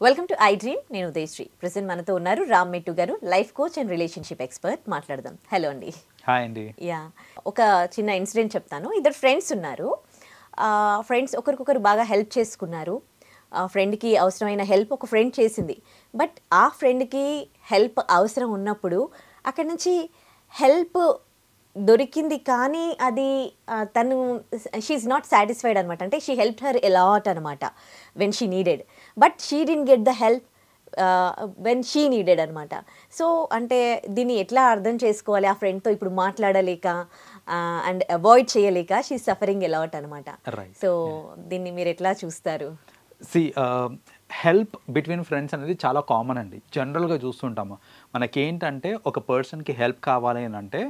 Welcome to I dream. నేను Udayasri. Present మనతో ఉన్నారు రామ్ మెట్టు గారు, life coach and relationship expert. మాట్లాడదాం. హలో అండి. హాయ్ అండి. యా, ఒక చిన్న ఇన్సిడెంట్ చెప్తాను. ఇద్దరు ఫ్రెండ్స్ ఉన్నారు. ఫ్రెండ్స్ ఒకరికొకరు బాగా హెల్ప్ చేసుకున్నారు. ఫ్రెండ్కి అవసరమైన హెల్ప్ ఒక ఫ్రెండ్ చేసింది. బట్ ఆ ఫ్రెండ్కి హెల్ప్ అవసరం ఉన్నప్పుడు అక్కడి నుంచి హెల్ప్ దొరికింది, కానీ అది తను షీఈ్ నాట్ సాటిస్ఫైడ్ అనమాట. అంటే షీ హెల్ప్ హర్ ఎలాట్ అనమాట when she needed, but she didn't get the help when she needed అనమాట. సో అంటే దీన్ని ఎట్లా అర్థం చేసుకోవాలి? ఆ ఫ్రెండ్తో ఇప్పుడు మాట్లాడలేక అండ్ అవాయిడ్ చేయలేక షీ సఫరింగ్ ఎలాట్ అనమాట. సో దీన్ని మీరు ఎట్లా చూస్తారు? హెల్ప్ బిట్వీన్ ఫ్రెండ్స్ అనేది చాలా కామన్ అండి. జనరల్గా చూస్తుంటాము. మనకేంటంటే ఒక పర్సన్కి హెల్ప్ కావాలి అని అంటే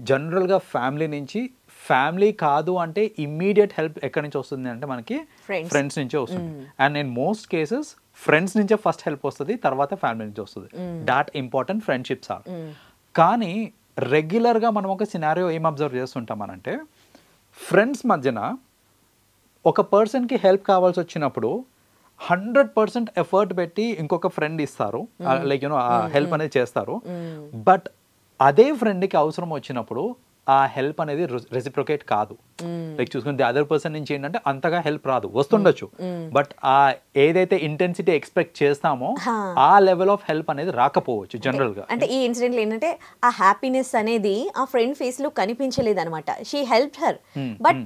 జనరల్గా ఫ్యామిలీ నుంచి, ఫ్యామిలీ కాదు అంటే ఇమ్మీడియట్ హెల్ప్ ఎక్కడి నుంచి వస్తుంది అంటే మనకి ఫ్రెండ్స్ నుంచే వస్తుంది. And in most cases friends నుంచే ఫస్ట్ హెల్ప్ వస్తుంది, తర్వాత ఫ్యామిలీ నుంచి వస్తుంది. That important friendships are. కానీ రెగ్యులర్గా మనం ఒక సినారియో ఏం అబ్జర్వ్ చేస్తుంటాం అనంటే, ఫ్రెండ్స్ మధ్యన ఒక పర్సన్కి హెల్ప్ కావాల్సి వచ్చినప్పుడు 100% ఎఫర్ట్ పెట్టి ఇంకొక ఫ్రెండ్ ఇస్తారు, లైక్ యూనో ఆ హెల్ప్ అనేది చేస్తారు. బట్ అదే ఫ్రెండ్కి అవసరం వచ్చినప్పుడు ఆ హెల్ప్ అనేది రెసిప్రొకేట్ కాదు. లైక్ చూసుకుంటే అదర్ పర్సన్ నుంచి ఏంటంటే అంతగా హెల్ప్ రాదు, వస్తుండొచ్చు, బట్ ఆ ఏదైతే ఇంటెన్సిటీ ఎక్స్పెక్ట్ చేస్తామో ఆ లెవెల్ ఆఫ్ హెల్ప్ అనేది రాకపోవచ్చు జనరల్ గా. అంటే ఈ ఇన్సిడెంట్ ఏంటంటే ఆ హ్యాపీనెస్ అనేది ఆ ఫ్రెండ్ ఫేస్ లో కనిపించలేదు అనమాట. She help her, but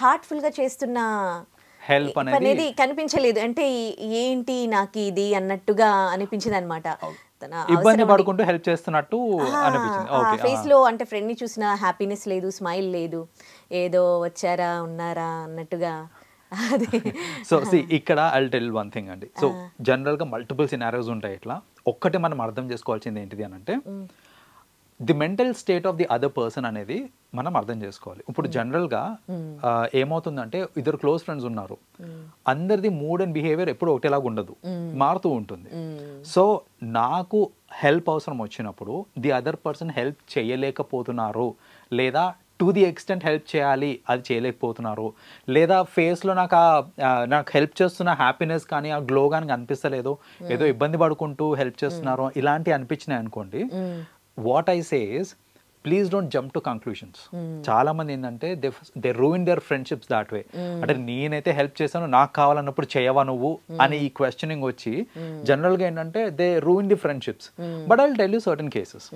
heartful గా చేస్తున్న హెల్ప్ అనేది కనిపించలేదు. అంటే ఏంటి నాకు ఇది అన్నట్టుగా అనిపించింది అనమాట. ఇబ్బంది పడుకుంటూ హెల్ప్ చేస్తున్నట్టు అనిపించింది ఫేస్ లో. అంటే ఫ్రెండ్ ని చూసిన హ్యాపీనెస్ లేదు, స్మైల్ లేదు, ఏదో వచ్చారా ఉన్నారా అన్నట్టుగా. సో ఇక్కడ ఐల్ టెల్ వన్ థింగ్ అండి. సో జనరల్ గా మల్టిపుల్ సినారియోస్ ఉంటాయి. ఇట్లా ఒక్కటి మనం అర్థం చేసుకోవాల్సింది ఏంటిది అని అంటే, the mental state of the other person అనేది మనం అర్థం చేసుకోవాలి. ఇప్పుడు జనరల్గా ఏమవుతుందంటే, ఇద్దరు క్లోజ్ ఫ్రెండ్స్ ఉన్నారు, అందరిది మూడ్ అండ్ బిహేవియర్ ఎప్పుడు ఒకటేలాగా ఉండదు, మారుతూ ఉంటుంది. సో నాకు హెల్ప్ అవసరం వచ్చినప్పుడు ది అదర్ పర్సన్ హెల్ప్ చేయలేకపోతున్నారు, లేదా టు ది ఎక్స్టెంట్ హెల్ప్ చేయాలి అది చేయలేకపోతున్నారు, లేదా ఫేస్లో నాకు హెల్ప్ చేస్తున్న హ్యాపీనెస్ కానీ ఆ గ్లో కానీ కనిపిస్తలేదు, ఏదో ఇబ్బంది పడుకుంటూ హెల్ప్ చేస్తున్నారు, ఇలాంటివి అనిపించినాయి అనుకోండి, what I say is please don't jump to conclusions. చాలా మంది ఏంటంటే they ruin their friendships that way. అంటే నేనైతే హెల్ప్ చేశాను, నాకు కావాలన్నప్పుడు చేయవా నువ్వు అని ఈ క్వశ్చనింగ్ వచ్చి జనరల్గా ఏంటంటే they ruin the friendships. But I will tell you certain cases.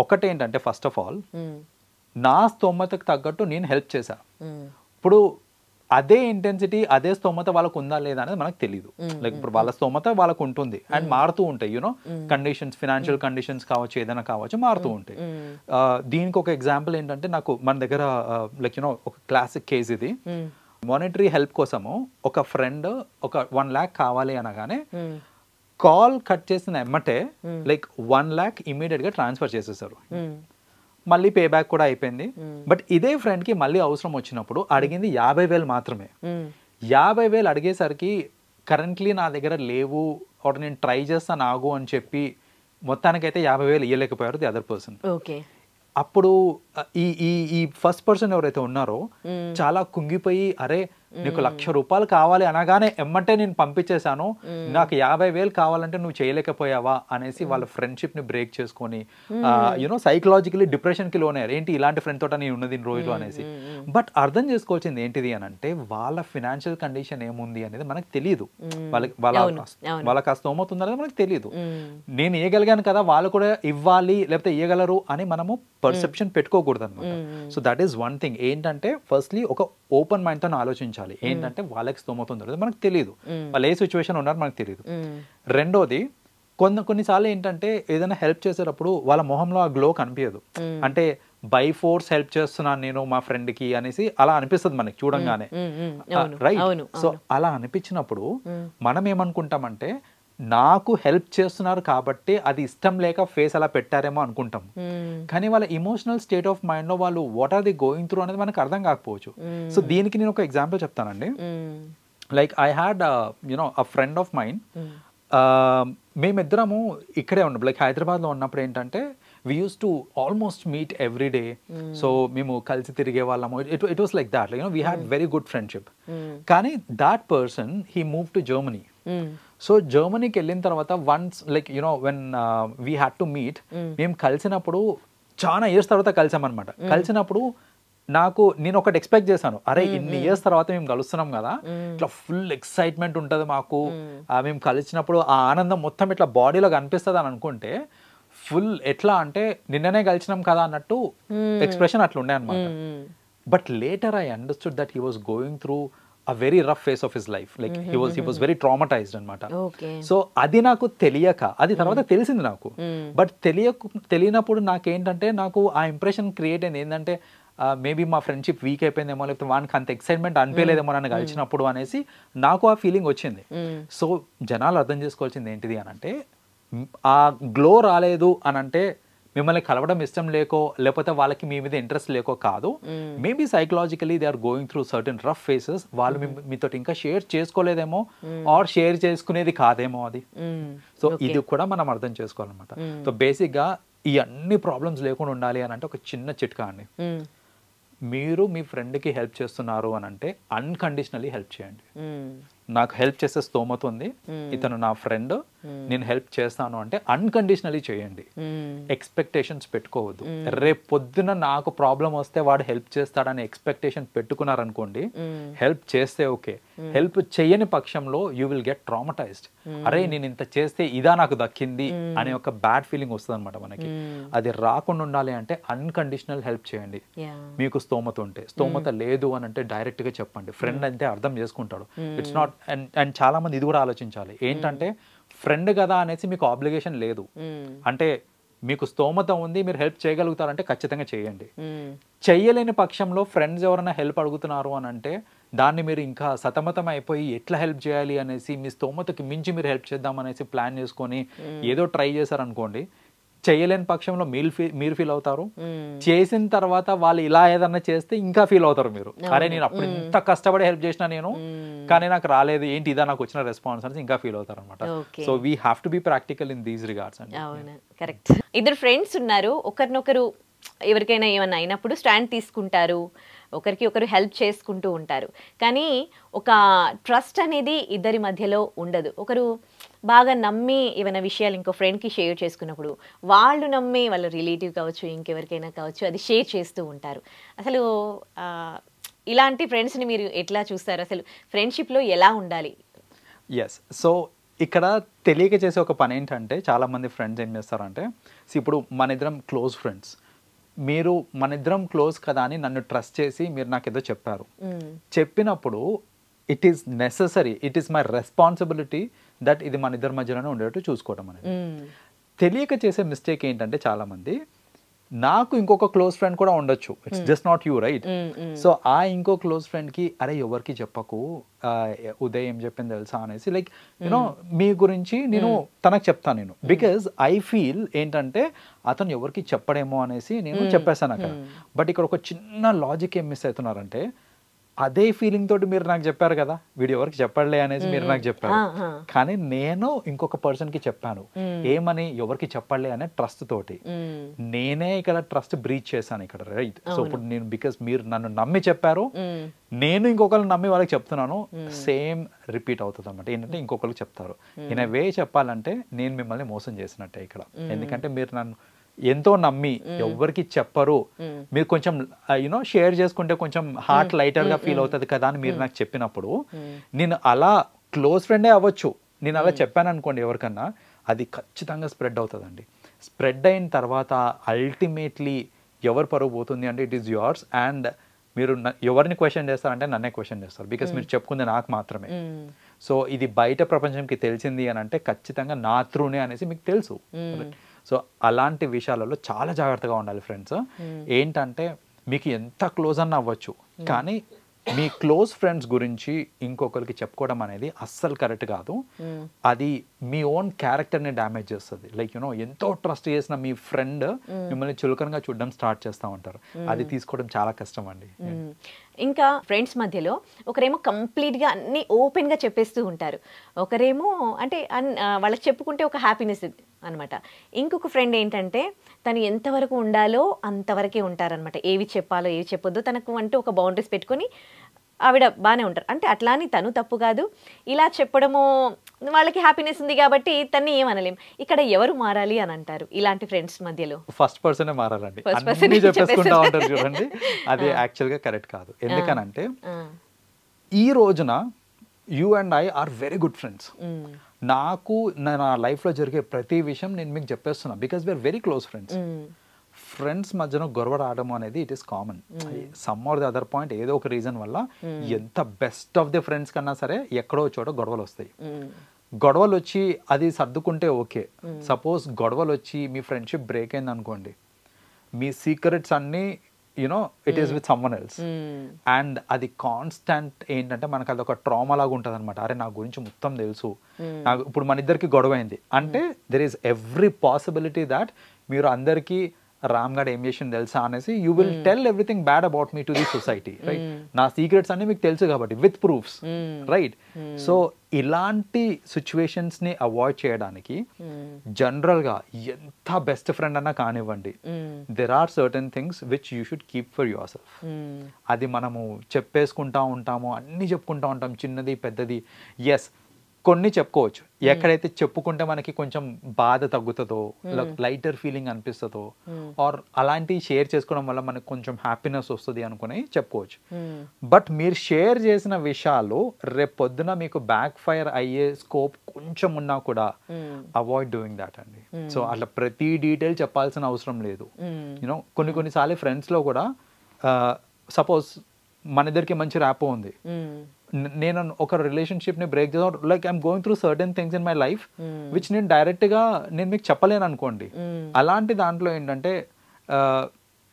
ఒకటేంటంటే ఫస్ట్ ఆఫ్ ఆల్ నా స్తోమతకు తగ్గట్టు నేను హెల్ప్ చేశా. ఇప్పుడు అదే ఇంటెన్సిటీ అదే స్తోమత వాళ్ళకు ఉందా లేదా అనేది మనకు తెలియదు. లైక్ ఇప్పుడు వాళ్ళ స్తోమత వాళ్ళకు ఉంటుంది అండ్ మారుతూ ఉంటాయి. యూనో కండిషన్స్, ఫినాన్షియల్ కండిషన్స్ కావచ్చు, ఏదైనా కావచ్చు, మారుతూ ఉంటాయి. దీనికి ఒక ఎగ్జాంపుల్ ఏంటంటే, నాకు మన దగ్గర లైక్ యూనో ఒక క్లాసిక్ కేస్ ఇది. మానిటరీ హెల్ప్ కోసము ఒక ఫ్రెండ్ ఒక 1 lakh కావాలి అనగానే కాల్ కట్ చేసిన ఎమ్మటే లైక్ 1 lakh ఇమీడియట్ గా ట్రాన్స్ఫర్ చేసేసారు. మళ్ళీ పే బ్యాక్ కూడా అయిపోయింది. బట్ ఇదే ఫ్రెండ్కి మళ్ళీ అవసరం వచ్చినప్పుడు అడిగింది 50,000 మాత్రమే. 50,000 అడిగేసరికి కరెంట్లీ నా దగ్గర లేవు, ఒకటి నేను ట్రై చేస్తాను ఆగు అని చెప్పి మొత్తానికైతే 50,000 ఇవ్వలేకపోయారు ది అదర్ పర్సన్. అప్పుడు ఈ ఫస్ట్ పర్సన్ ఎవరైతే ఉన్నారో చాలా కుంగిపోయి, అరే నీకు 1,00,000 రూపాయలు కావాలి అనగానే ఎమ్మంటే నేను పంపించేశాను, నాకు 50,000 కావాలంటే నువ్వు చేయలేకపోయావా అనేసి వాళ్ళ ఫ్రెండ్షిప్ ని బ్రేక్ చేసుకొని యూనో సైకలాజికలీ డిప్రెషన్ కి లోనయ్యారు. ఏంటి ఇలాంటి ఫ్రెండ్ తోట నేను ఉన్నది రోజులు అనేసి. బట్ అర్థం చేసుకోవాల్సింది ఏంటిది అని అంటే, వాళ్ళ ఫినాన్షియల్ కండిషన్ ఏముంది అనేది మనకు తెలియదు. వాళ్ళకి ఆ స్తోమత ఉందనేది మనకు తెలియదు. నేను ఇవ్వగలిగాను కదా, వాళ్ళు కూడా ఇవ్వాలి లేకపోతే ఇవ్వగలరు అని మనము పర్సెప్షన్ పెట్టుకోకూడదు అనమాట. So that is one thing. ఏంటంటే ఫస్ట్లీ ఒక ఓపెన్ మైండ్ తో ఆలోచించాలి. ఏంటంటే వాళ్ళకి స్తోమత ఉందో మనకు తెలియదు, వాళ్ళు ఏ సిచ్యువేషన్ ఉన్నారు మనకు తెలియదు. రెండోది, కొన్నిసార్లు ఏంటంటే ఏదైనా హెల్ప్ చేసేటప్పుడు వాళ్ళ మొహంలో ఆ గ్లో కనిపించదు. అంటే బై ఫోర్స్ హెల్ప్ చేస్తున్నాను నేను మా ఫ్రెండ్ కి అనేసి అలా అనిపిస్తుంది మనకి చూడంగానే, రైట్? సో అలా అనిపించినప్పుడు మనం ఏమనుకుంటామంటే, నాకు హెల్ప్ చేస్తున్నారు కాబట్టి అది ఇష్టం లేక ఫేస్ అలా పెట్టారేమో అనుకుంటాం. కానీ వాళ్ళ ఇమోషనల్ స్టేట్ ఆఫ్ మైండ్ లో వాళ్ళు what are they going through అనేది మనకు అర్థం కాకపోవచ్చు. సో దీనికి నేను ఒక ఎగ్జాంపుల్ చెప్తానండి. Like I had you know a friend of mine. మేమిద్దరము ఇక్కడే ఉన్నాం, లైక్ హైదరాబాద్లో ఉన్నప్పుడు ఏంటంటే we use to almost meet every day. So మేము కలిసి తిరిగే వాళ్ళము. It was like that, we had very good friendship. కానీ that person he move to Germany. So జర్మనీకి వెళ్ళిన తర్వాత once like when we had to meet, మేము కలిసినప్పుడు చాలా ఇయర్స్ తర్వాత కలిసామన్నమాట. కలిసినప్పుడు నేను ఒకటి ఎక్స్పెక్ట్ చేశాను, అరే ఇన్ని ఇయర్స్ తర్వాత మేము కలుస్తున్నాం కదా, ఇట్లా ఫుల్ ఎక్సైట్మెంట్ ఉంటుంది మాకు, మేము కలిసినప్పుడు ఆ ఆనందం మొత్తం ఇట్లా బాడీలో కనిపిస్తుంది అని అనుకుంటే, ఫుల్ ఎట్లా అంటే నిన్ననే కలిసినాం కదా అన్నట్టు ఎక్స్ప్రెషన్ అట్లా ఉండే అనమాట. But later I understood that he was going through a very rough phase of his life, like he was very traumatized anamata. So adi naku teliyaka adi tarvata telisindi naku, but తెలియనప్పుడు నాకు ఏంటంటే నాకు ఆ impression create అయింది ఏంటంటే maybe మా friendship week అయిపోయిందేమో, లేకపోతే వానికి అంత ఎక్సైట్మెంట్ అనిపించలేదేమో నన్ను కలిసినప్పుడు అనేసి నాకు ఆ ఫీలింగ్ వచ్చింది. సో జనాలు అర్థం చేసుకోవాల్సింది ఏంటిది అని అంటే, ఆ గ్లో రాలేదు అని అంటే మిమ్మల్ని కలవడం ఇష్టం లేకో, లేకపోతే వాళ్ళకి మీ మీద ఇంట్రెస్ట్ లేకో కాదు. Maybe psychologically they are going through certain rough phases. వాళ్ళు మీతో ఇంకా షేర్ చేసుకోలేదేమో, ఆర్ షేర్ చేసుకునేది కాదేమో అది. సో ఇది కూడా మనం అర్థం చేసుకోవాలన్నమాట. సో బేసిక్గా ఈ అన్ని ప్రాబ్లమ్స్ లేకుండా ఉండాలి అని అంటే ఒక చిన్న చిట్కా అండి. మీరు మీ ఫ్రెండ్కి హెల్ప్ చేస్తున్నారు అని అంటే అన్కండిషనలీ హెల్ప్ చేయండి. నాకు హెల్ప్ చేసే స్తోమత ఉంది, ఇతను నా ఫ్రెండ్, నేను హెల్ప్ చేస్తాను అంటే అన్కండిషనలీ చేయండి. ఎక్స్పెక్టేషన్స్ పెట్టుకోవద్దు. రేపు పొద్దున నాకు ప్రాబ్లం వస్తే వాడు హెల్ప్ చేస్తాడని ఎక్స్పెక్టేషన్ పెట్టుకున్నారనుకోండి, హెల్ప్ చేస్తే ఓకే, హెల్ప్ చేయని పక్షంలో యూ విల్ గెట్ ట్రామటైజ్డ్. అరే నేను ఇంత చేస్తే ఇదా నాకు దక్కింది అనే ఒక బ్యాడ్ ఫీలింగ్ వస్తుంది అనమాట మనకి. అది రాకుండా ఉండాలి అంటే అన్కండిషనల్ హెల్ప్ చేయండి. మీకు స్తోమత ఉంటే, స్తోమత లేదు అని అంటే డైరెక్ట్ గా చెప్పండి. ఫ్రెండ్ అంటే అర్థం చేసుకుంటాడు. ఇట్స్ నాట్, అండ్ చాలా మంది ఇది కూడా ఆలోచించాలి ఏంటంటే, ఫ్రెండ్ కదా అనేసి మీకు ఆబ్లిగేషన్ లేదు. అంటే మీకు స్తోమత ఉంది, మీరు హెల్ప్ చేయగలుగుతారంటే ఖచ్చితంగా చేయండి. చెయ్యలేని పక్షంలో ఫ్రెండ్స్ ఎవరైనా హెల్ప్ అడుగుతున్నారు అని అంటే దాన్ని మీరు ఇంకా సతమతం అయిపోయి ఎట్లా హెల్ప్ చేయాలి అనేసి మీ స్తోమతకి మించి మీరు హెల్ప్ చేద్దాం అనేసి ప్లాన్ చేసుకొని ఏదో ట్రై చేశారనుకోండి, చేయలేని పక్షంలో మీరు ఫీల్ అవుతారు. చేసిన తర్వాత వాళ్ళు ఇలా ఏదన్నా చేస్తే ఇంకా ఫీల్ అవుతారు మీరు. అరే నేను అప్పుడు ఇంత కష్టపడి హెల్ప్ చేసినా నేను, కానీ నాకు రాలేదు, ఏంటి ఇదా నాకు వచ్చిన రెస్పాన్స్ అని ఇంకా ఫీల్ అవుతారు అనమాట. So we have to be practical in these regards అండి. కరెక్ట్. ఇద్దరు ఫ్రెండ్స్ ఉన్నారు, ఒకరినొకరు ఎవరికైనా ఏమైనా అయినప్పుడు స్టాండ్ తీసుకుంటారు, ఒకరికి ఒకరు హెల్ప్ చేసుకుంటూ ఉంటారు. కానీ ఒక ట్రస్ట్ అనేది ఇద్దరి మధ్యలో ఉండదు. ఒకరు బాగా నమ్మి ఏమైనా విషయాలు ఇంకో ఫ్రెండ్కి షేర్ చేసుకున్నప్పుడు వాళ్ళు నమ్మి వాళ్ళ రిలేటివ్ కావచ్చు, ఇంకెవరికైనా కావచ్చు, అది షేర్ చేస్తూ ఉంటారు. అసలు ఇలాంటి ఫ్రెండ్స్ని మీరు ఎట్లా చూస్తారు? అసలు ఫ్రెండ్షిప్లో ఎలా ఉండాలి? ఎస్, సో ఇక్కడ తెలియక చేసే ఒక పని ఏంటంటే, చాలామంది ఫ్రెండ్స్ ఏం చేస్తారంటే, ఇప్పుడు మన ఇద్దరం క్లోజ్ ఫ్రెండ్స్, మీరు మన ఇద్దరం క్లోజ్ కదా అని నన్ను ట్రస్ట్ చేసి మీరు నాకు ఏదో చెప్పారు. చెప్పినప్పుడు it is necessary, it is my responsibility that ఇది మన ఇద్దరి మధ్యలోనే ఉండేటట్టు చూసుకోవడం అనేది. తెలియక చేసే మిస్టేక్ ఏంటంటే, చాలామంది నాకు ఇంకొక క్లోజ్ ఫ్రెండ్ కూడా ఉండొచ్చు, it's just not you, right? So ఆ ఇంకో క్లోజ్ ఫ్రెండ్కి అరే ఎవరికి చెప్పకు, ఉదయ్ ఏం చెప్పింది తెలుసా అనేసి, లైక్ యూనో మీ గురించి నేను తనకు చెప్తాను నేను, బికాజ్ ఐ ఫీల్ ఏంటంటే అతను ఎవరికి చెప్పడేమో అనేసి నేను చెప్పేస్తాను అక్కడ. బట్ ఇక్కడ ఒక చిన్న లాజిక్ ఏం మిస్ అవుతున్నారంటే, అదే ఫీలింగ్ తోటి మీరు నాకు చెప్పారు కదా, వీడు ఎవరికి చెప్పడలే అనేసి మీరు నాకు చెప్పారు, కానీ నేను ఇంకొక పర్సన్ కి చెప్పాను ఏమని, ఎవరికి చెప్పడలే అనే ట్రస్ట్ తోటి. నేనే ఇక్కడ ట్రస్ట్ బ్రీచ్ చేశాను ఇక్కడ, రైట్? సో ఇప్పుడు నేను బికాస్ మీరు నన్ను నమ్మి చెప్పారు, నేను ఇంకొకరు నమ్మి వాళ్ళకి చెప్తున్నాను, సేమ్ రిపీట్ అవుతుంది అనమాట. ఏంటంటే ఇంకొకరికి చెప్తారు. ఇన్ ఏ వే చెప్పాలంటే నేను మిమ్మల్ని మోసం చేసినట్టే ఇక్కడ. ఎందుకంటే మీరు నన్ను ఎంతో నమ్మి ఎవరికి చెప్పరు, మీరు కొంచెం యూనో షేర్ చేసుకుంటే కొంచెం హార్ట్ లైటర్ గా ఫీల్ అవుతుంది కదా అని మీరు నాకు చెప్పినప్పుడు, నేను అలా క్లోజ్ ఫ్రెండే అవ్వచ్చు, నేను అలా చెప్పాను అనుకోండి ఎవరికన్నా, అది ఖచ్చితంగా స్ప్రెడ్ అవుతుందండి. స్ప్రెడ్ అయిన తర్వాత అల్టిమేట్లీ ఎవరు పరువు పోతుంది అంటే ఇట్ ఈస్ యువర్స్. అండ్ మీరు ఎవరిని క్వశ్చన్ చేస్తారంటే నన్నే క్వశ్చన్ చేస్తారు, బికాస్ మీరు చెప్పుకుంది నాకు మాత్రమే. సో ఇది బయట ప్రపంచంకి తెలిసింది అని అంటే ఖచ్చితంగా నా త్రూనే అనేసి మీకు తెలుసు. సో అలాంటి విషయాలలో చాలా జాగ్రత్తగా ఉండాలి ఫ్రెండ్స్. ఏంటంటే మీకు ఎంత క్లోజ్ అన్న అవ్వచ్చు, కానీ మీ క్లోజ్ ఫ్రెండ్స్ గురించి ఇంకొకరికి చెప్పుకోవడం అనేది అస్సలు కరెక్ట్ కాదు. అది మీ ఓన్ క్యారెక్టర్ని డ్యామేజ్ చేస్తుంది. లైక్ యూనో ఎంతో ట్రస్ట్ చేసిన మీ ఫ్రెండ్ మిమ్మల్ని చులకనగా చూడడం స్టార్ట్ చేస్తూ ఉంటారు. అది తీసుకోవడం చాలా కష్టం అండి. ఇంకా ఫ్రెండ్స్ మధ్యలో ఒకరేమో కంప్లీట్గా అన్నీ ఓపెన్గా చెప్పేస్తూ ఉంటారు, ఒకరేమో అంటే వాళ్ళకి చెప్పుకుంటే ఒక హ్యాపీనెస్, అనమాట. ఇంకొక ఫ్రెండ్ ఏంటంటే తను ఎంతవరకు ఉండాలో అంతవరకే ఉంటారనమాట. ఏవి చెప్పాలో ఏవి చెప్పొద్దో తనకు అంటూ ఒక బౌండరీస్ పెట్టుకొని ఆవిడ బాగానే ఉంటారు. అంటే అట్లా అని తను తప్పు కాదు, ఇలా చెప్పడము వాళ్ళకి హ్యాపీనెస్ ఉంది కాబట్టి తన్ని ఏమనలేం. ఇక్కడ ఎవరు మారాలి అని అంటారు ఇలాంటి ఫ్రెండ్స్ మధ్యలో? ఫస్ట్ పర్సనే మారాలండి. First person అన్నీ చెప్పేసుకుంటా చెప్పేస్తారు. ఉంటారు చూడండి, అది యాక్చువల్గా కరెక్ట్ కాదు. ఎందుకనంటే ఈ రోజున you and I are very good friends. నాకు నా లైఫ్లో జరిగే ప్రతి విషయం నేను మీకు చెప్పేస్తున్నా, because we are very close friends. Friends మధ్యన గొడవ రావడం అనేది it is common. Some or the other point ఏదో ఒక రీజన్ వల్ల ఎంత బెస్ట్ ఆఫ్ ది ఫ్రెండ్స్ కన్నా సరే ఎక్కడో చోట గొడవలు వస్తాయి. గొడవలు వచ్చి అది సర్దుకుంటే ఓకే. సపోజ్ గొడవలు వచ్చి మీ ఫ్రెండ్షిప్ బ్రేక్ అయింది అనుకోండి, మీ సీక్రెట్స్ అన్నీ you know it is with someone else, and అది కాన్స్టెంట్ ఏంటంటే మనకు అది ఒక ట్రామా లాగా ఉంటుంది అనమాట. అరే నా గురించి మొత్తం తెలుసు, నాకు ఇప్పుడు మన ఇద్దరికి గొడవ అయింది అంటే there is every possibility that మీరు అందరికీ రామ్ గడ్ ఏం చేసింది తెలుసా అనేసి you will tell everything bad about me to the society, right? నా సీక్రెట్స్ అన్ని మీకు తెలుసు కాబట్టి విత్ ప్రూఫ్స్, రైట్? సో ఇలాంటి సిచ్యువేషన్స్ ని అవాయిడ్ చేయడానికి జనరల్ గా ఎంత బెస్ట్ ఫ్రెండ్ అన్నా కానివ్వండి, there are certain things which you should keep for yourself. అది మనము చెప్పేసుకుంటా ఉంటాము, అన్ని చెప్పుకుంటా ఉంటాం, చిన్నది పెద్దది. ఎస్, కొన్ని చెప్పుకోవచ్చు. ఎక్కడైతే చెప్పుకుంటే మనకి కొంచెం బాధ తగ్గుతుందో, లైటర్ ఫీలింగ్ అనిపిస్తుందో, ఆర్ అలాంటివి షేర్ చేసుకోవడం వల్ల మనకు కొంచెం హ్యాపీనెస్ వస్తుంది అనుకుని చెప్పుకోవచ్చు. బట్ మీరు షేర్ చేసిన విషయాలు రేపు పొద్దున మీకు బ్యాక్ ఫైర్ అయ్యే స్కోప్ కొంచెం ఉన్నా కూడా అవాయిడ్ డూయింగ్ దాట్ అండి. సో అట్లా ప్రతి డీటెయిల్ చెప్పాల్సిన అవసరం లేదు. యూనో కొన్నిసార్లు ఫ్రెండ్స్లో కూడా సపోజ్ మన ఇద్దరికి మంచి ర్యాపో ఉంది, నేను ఒక రిలేషన్షిప్ ని బ్రేక్ చేద్దాం, like I'm going through certain things in my life which నేను డైరెక్ట్ గా నేను మీకు చెప్పలేను అనుకోండి. అలాంటి దాంట్లో ఏంటంటే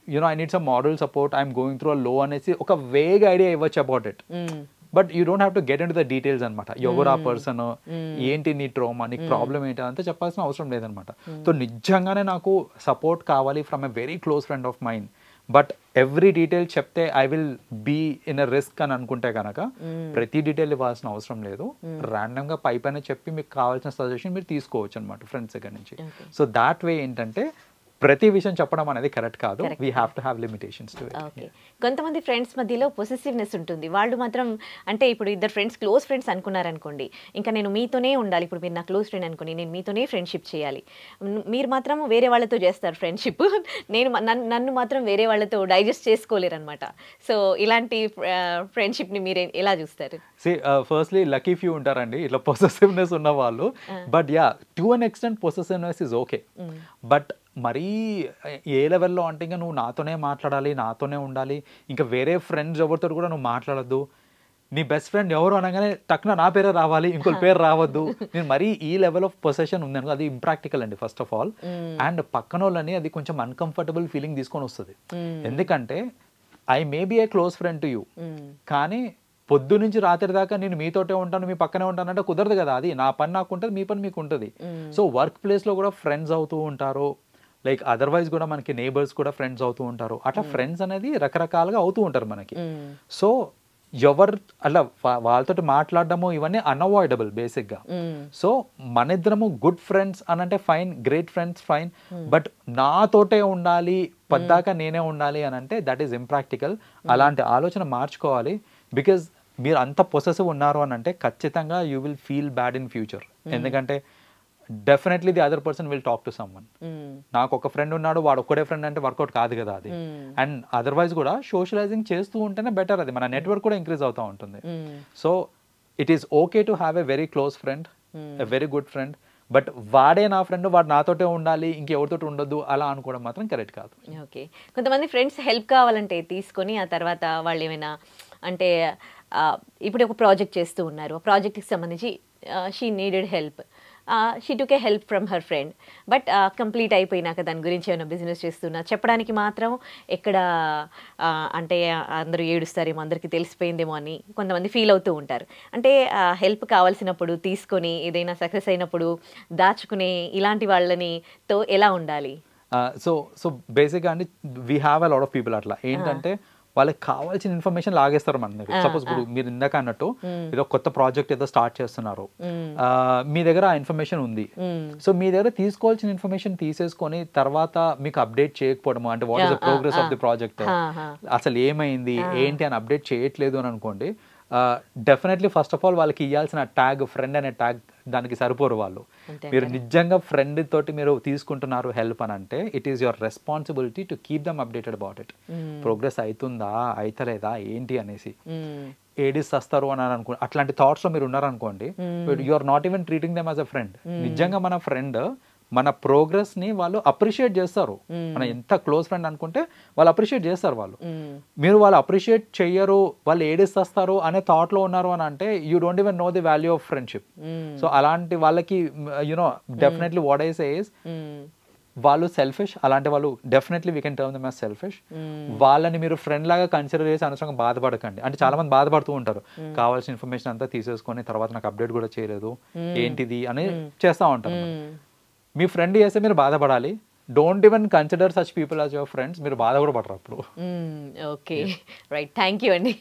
you know I need some moral support, I'm going through a లో అనేసి ఒక వేగ్ ఐడియా ఇవ్వచ్చు about it. But you don't have to get in to the details అనమాట. ఎవరు ఆ పర్సన్, ఏంటి నీ ట్రోమా, నీకు ప్రాబ్లం ఏంటి అంతా చెప్పాల్సిన అవసరం లేదనమాట. సో నిజంగానే నాకు సపోర్ట్ కావాలి from a very close friend of mine, but every detail చెప్తే I will be in a risk అని అనుకుంటే కనుక ప్రతి డీటెయిల్ ఇవ్వాల్సిన అవసరం లేదు. ర్యాండమ్ గా పైన చెప్పి మీకు కావాల్సిన సజెషన్ మీరు తీసుకోవచ్చు అనమాట ఫ్రెండ్స్ దగ్గర నుంచి. సో దాట్ వే ఏంటంటే ప్రతి విషయం చెప్పడం అనేది కరెక్ట్ కాదు. We have to have limitations to it. Okay. కొంతమంది ఫ్రెండ్స్ మధ్యలో పొసెసివ్నెస్ ఉంటుంది. వాళ్ళు మాత్రం అంటే ఇప్పుడు ఇద్దరు ఫ్రెండ్స్ క్లోజ్ ఫ్రెండ్స్ అనుకున్నారనుకోండి, ఇంకా నేను మీతోనే ఉండాలి, ఇప్పుడు మీరు నా క్లోజ్ ఫ్రెండ్ అనుకోండి, నేను మీతోనే ఫ్రెండ్షిప్ చేయాలి, మీరు మాత్రం వేరే వాళ్ళతో చేస్తారు ఫ్రెండ్షిప్, నేను నన్ను మాత్రం వేరే వాళ్ళతో డైజెస్ట్ చేసుకోలేరు అనమాట. సో ఇలాంటి ఫ్రెండ్షిప్ని మీరు ఎలా చూస్తారు? ఫస్ట్లీ లక్కీ ఫ్యూ ఉంటారండి ఇట్లా పొసెసివ్నెస్ ఉన్న వాళ్ళు. But yeah, to an extent possessiveness is okay. But మరీ ఏ లెవెల్లో అంటే ఇంకా నువ్వు నాతోనే మాట్లాడాలి, నాతోనే ఉండాలి, ఇంకా వేరే ఫ్రెండ్స్ ఎవరితో కూడా నువ్వు మాట్లాడద్దు, నీ బెస్ట్ ఫ్రెండ్ ఎవరు అనగానే టక్కున నా పేరే రావాలి, ఇంకొక పేరు రావద్దు, నేను మరీ ఈ లెవెల్ ఆఫ్ పొసెషన్ ఉంది అనుకో, అది ఇంప్రాక్టికల్ అండి ఫస్ట్ ఆఫ్ ఆల్. అండ్ పక్కన వాళ్ళని అది కొంచెం అన్కంఫర్టబుల్ ఫీలింగ్ తీసుకొని వస్తుంది. ఎందుకంటే I may be A close friend to you, కానీ పొద్దు నుంచి రాత్రి దాకా నేను మీతోటే ఉంటాను, మీ పక్కనే ఉంటానంటే కుదరదు కదా. అది నా పని నాకు ఉంటుంది, మీ పని మీకు ఉంటుంది. సో వర్క్ ప్లేస్లో కూడా ఫ్రెండ్స్ అవుతూ ఉంటారు, లైక్ అదర్వైజ్ కూడా మనకి నేబర్స్ కూడా ఫ్రెండ్స్ అవుతూ ఉంటారు. అట్లా ఫ్రెండ్స్ అనేది రకరకాలుగా అవుతూ ఉంటారు మనకి. సో ఎవరు అట్లా వాళ్ళతో మాట్లాడడము ఇవన్నీ అన్అవాయిడబుల్ బేసిక్గా. సో మన ఇద్దరము గుడ్ ఫ్రెండ్స్ అని అంటే fine, great friends fine, but నాతోటే ఉండాలి, పద్దాక నేనే ఉండాలి అని అంటే దట్ ఈస్ ఇంప్రాక్టికల్. అలాంటి ఆలోచన మార్చుకోవాలి. బికాజ్ మీరు అంత పొసెసివ్ ఉన్నారు అని అంటే ఖచ్చితంగా you will feel bad in future. ఎందుకంటే definitely the other person will talk to someone. నాకు ఒక ఫ్రెండ్ ఉన్నాడు, వాడు ఒక్కడే ఫ్రెండ్ అంటే వర్కౌట్ కాదు కదా అది. అండ్ అదర్వైజ్ కూడా సోషలైజింగ్ చేస్తూ ఉంటేనే బెటర్, అది మన నెట్వర్క్ కూడా ఇంక్రీజ్ అవుతూ ఉంటుంది. So it is okay to have a very close friend, a very good friend, but వాడే నా ఫ్రెండ్, వాడు నాతోటే ఉండాలి, ఇంకెవరితో ఉండొద్దు అలా అనుకోవడం మాత్రం కరెక్ట్ కాదు. ఓకే. కొంతమంది ఫ్రెండ్స్ హెల్ప్ కావాలంటే తీసుకొని ఆ తర్వాత వాళ్ళు ఏమైనా అంటే ఇప్పుడు ఒక ప్రాజెక్ట్ చేస్తూ ఉన్నారు, ఆ ప్రాజెక్ట్కి సంబంధించి she needed help, she took A help from her friend, but complete అయిపోయినాక దాని గురించి ఏమైనా బిజినెస్ చేస్తున్నా చెప్పడానికి మాత్రం ఎక్కడ అంటే అందరూ ఏడుస్తారేమో, అందరికీ తెలిసిపోయిందేమో అని కొంతమంది ఫీల్ అవుతూ ఉంటారు. అంటే హెల్ప్ కావాల్సినప్పుడు తీసుకొని ఏదైనా సక్సెస్ అయినప్పుడు దాచుకునే ఇలాంటి వాళ్ళని ఎలా ఉండాలి? సో బేసిక్గా అండి we have a lot of people అట్లా ఏంటంటే వాళ్ళకి కావాల్సిన ఇన్ఫర్మేషన్ లాగేస్తారు మన దగ్గర. సపోజ్ ఇప్పుడు మీరు ఇందాక అన్నట్టు ఏదో కొత్త ప్రాజెక్ట్ ఏదో స్టార్ట్ చేస్తున్నారు, మీ దగ్గర ఆ ఇన్ఫర్మేషన్ ఉంది, సో మీ దగ్గర తీసుకోవాల్సిన ఇన్ఫర్మేషన్ తీసేసుకొని తర్వాత మీకు అప్డేట్ చేయకపోవడము, అంటే what is the progress of the project, అసలు ఏమైంది ఏంటి అని అప్డేట్ చేయట్లేదు అని అనుకోండి, డెఫినెట్లీ ఫస్ట్ ఆఫ్ ఆల్ వాళ్ళకి ఇవ్వాల్సిన ట్యాగ్ ఫ్రెండ్ అనే ట్యాగ్ దానికి సరిపోరు వాళ్ళు. మీరు నిజంగా ఫ్రెండ్ తోటి మీరు తీసుకుంటున్నారు హెల్ప్ అని అంటే it is your responsibility to keep them updated about it. Progress అవుతుందా అవుతలేదా ఏంటి అనేసి. ఏడిస్ వస్తారు అని అనుకో, అట్లాంటి థాట్స్ లో మీరు ఉన్నారనుకోండి, you are not even treating them as a friend. నిజంగా మన ఫ్రెండ్ మన ప్రోగ్రెస్ ని వాళ్ళు అప్రిషియేట్ చేస్తారు. మన ఎంత క్లోజ్ ఫ్రెండ్ అనుకుంటే వాళ్ళు అప్రిషియేట్ చేస్తారు వాళ్ళు. మీరు వాళ్ళు అప్రిషియేట్ చెయ్యరు, వాళ్ళు ఏడిస్తారు అనే థాట్ లో ఉన్నారు అని అంటే you don't even know the value of friendship. So అలాంటి వాళ్ళకి you know definitely what I say is వాళ్ళు సెల్ఫిష్. అలాంటి వాళ్ళు definitely we can term them as selfish. వాళ్ళని మీరు ఫ్రెండ్ లాగా కన్సిడర్ చేసి అనవసరంగా బాధపడకండి. అంటే చాలా మంది బాధపడుతూ ఉంటారు, కావాల్సిన ఇన్ఫర్మేషన్ అంతా తీసేసుకొని తర్వాత నాకు అప్డేట్ కూడా చేయలేదు ఏంటిది అని చేస్తూ ఉంటారు. మీ ఫ్రెండ్ చేస్తే మీరు బాధపడాలి. Don't even consider such people as your friends. మీరు బాధ కూడా పడరు అప్పుడు. ఓకే, రైట్, థ్యాంక్ యూ అండి.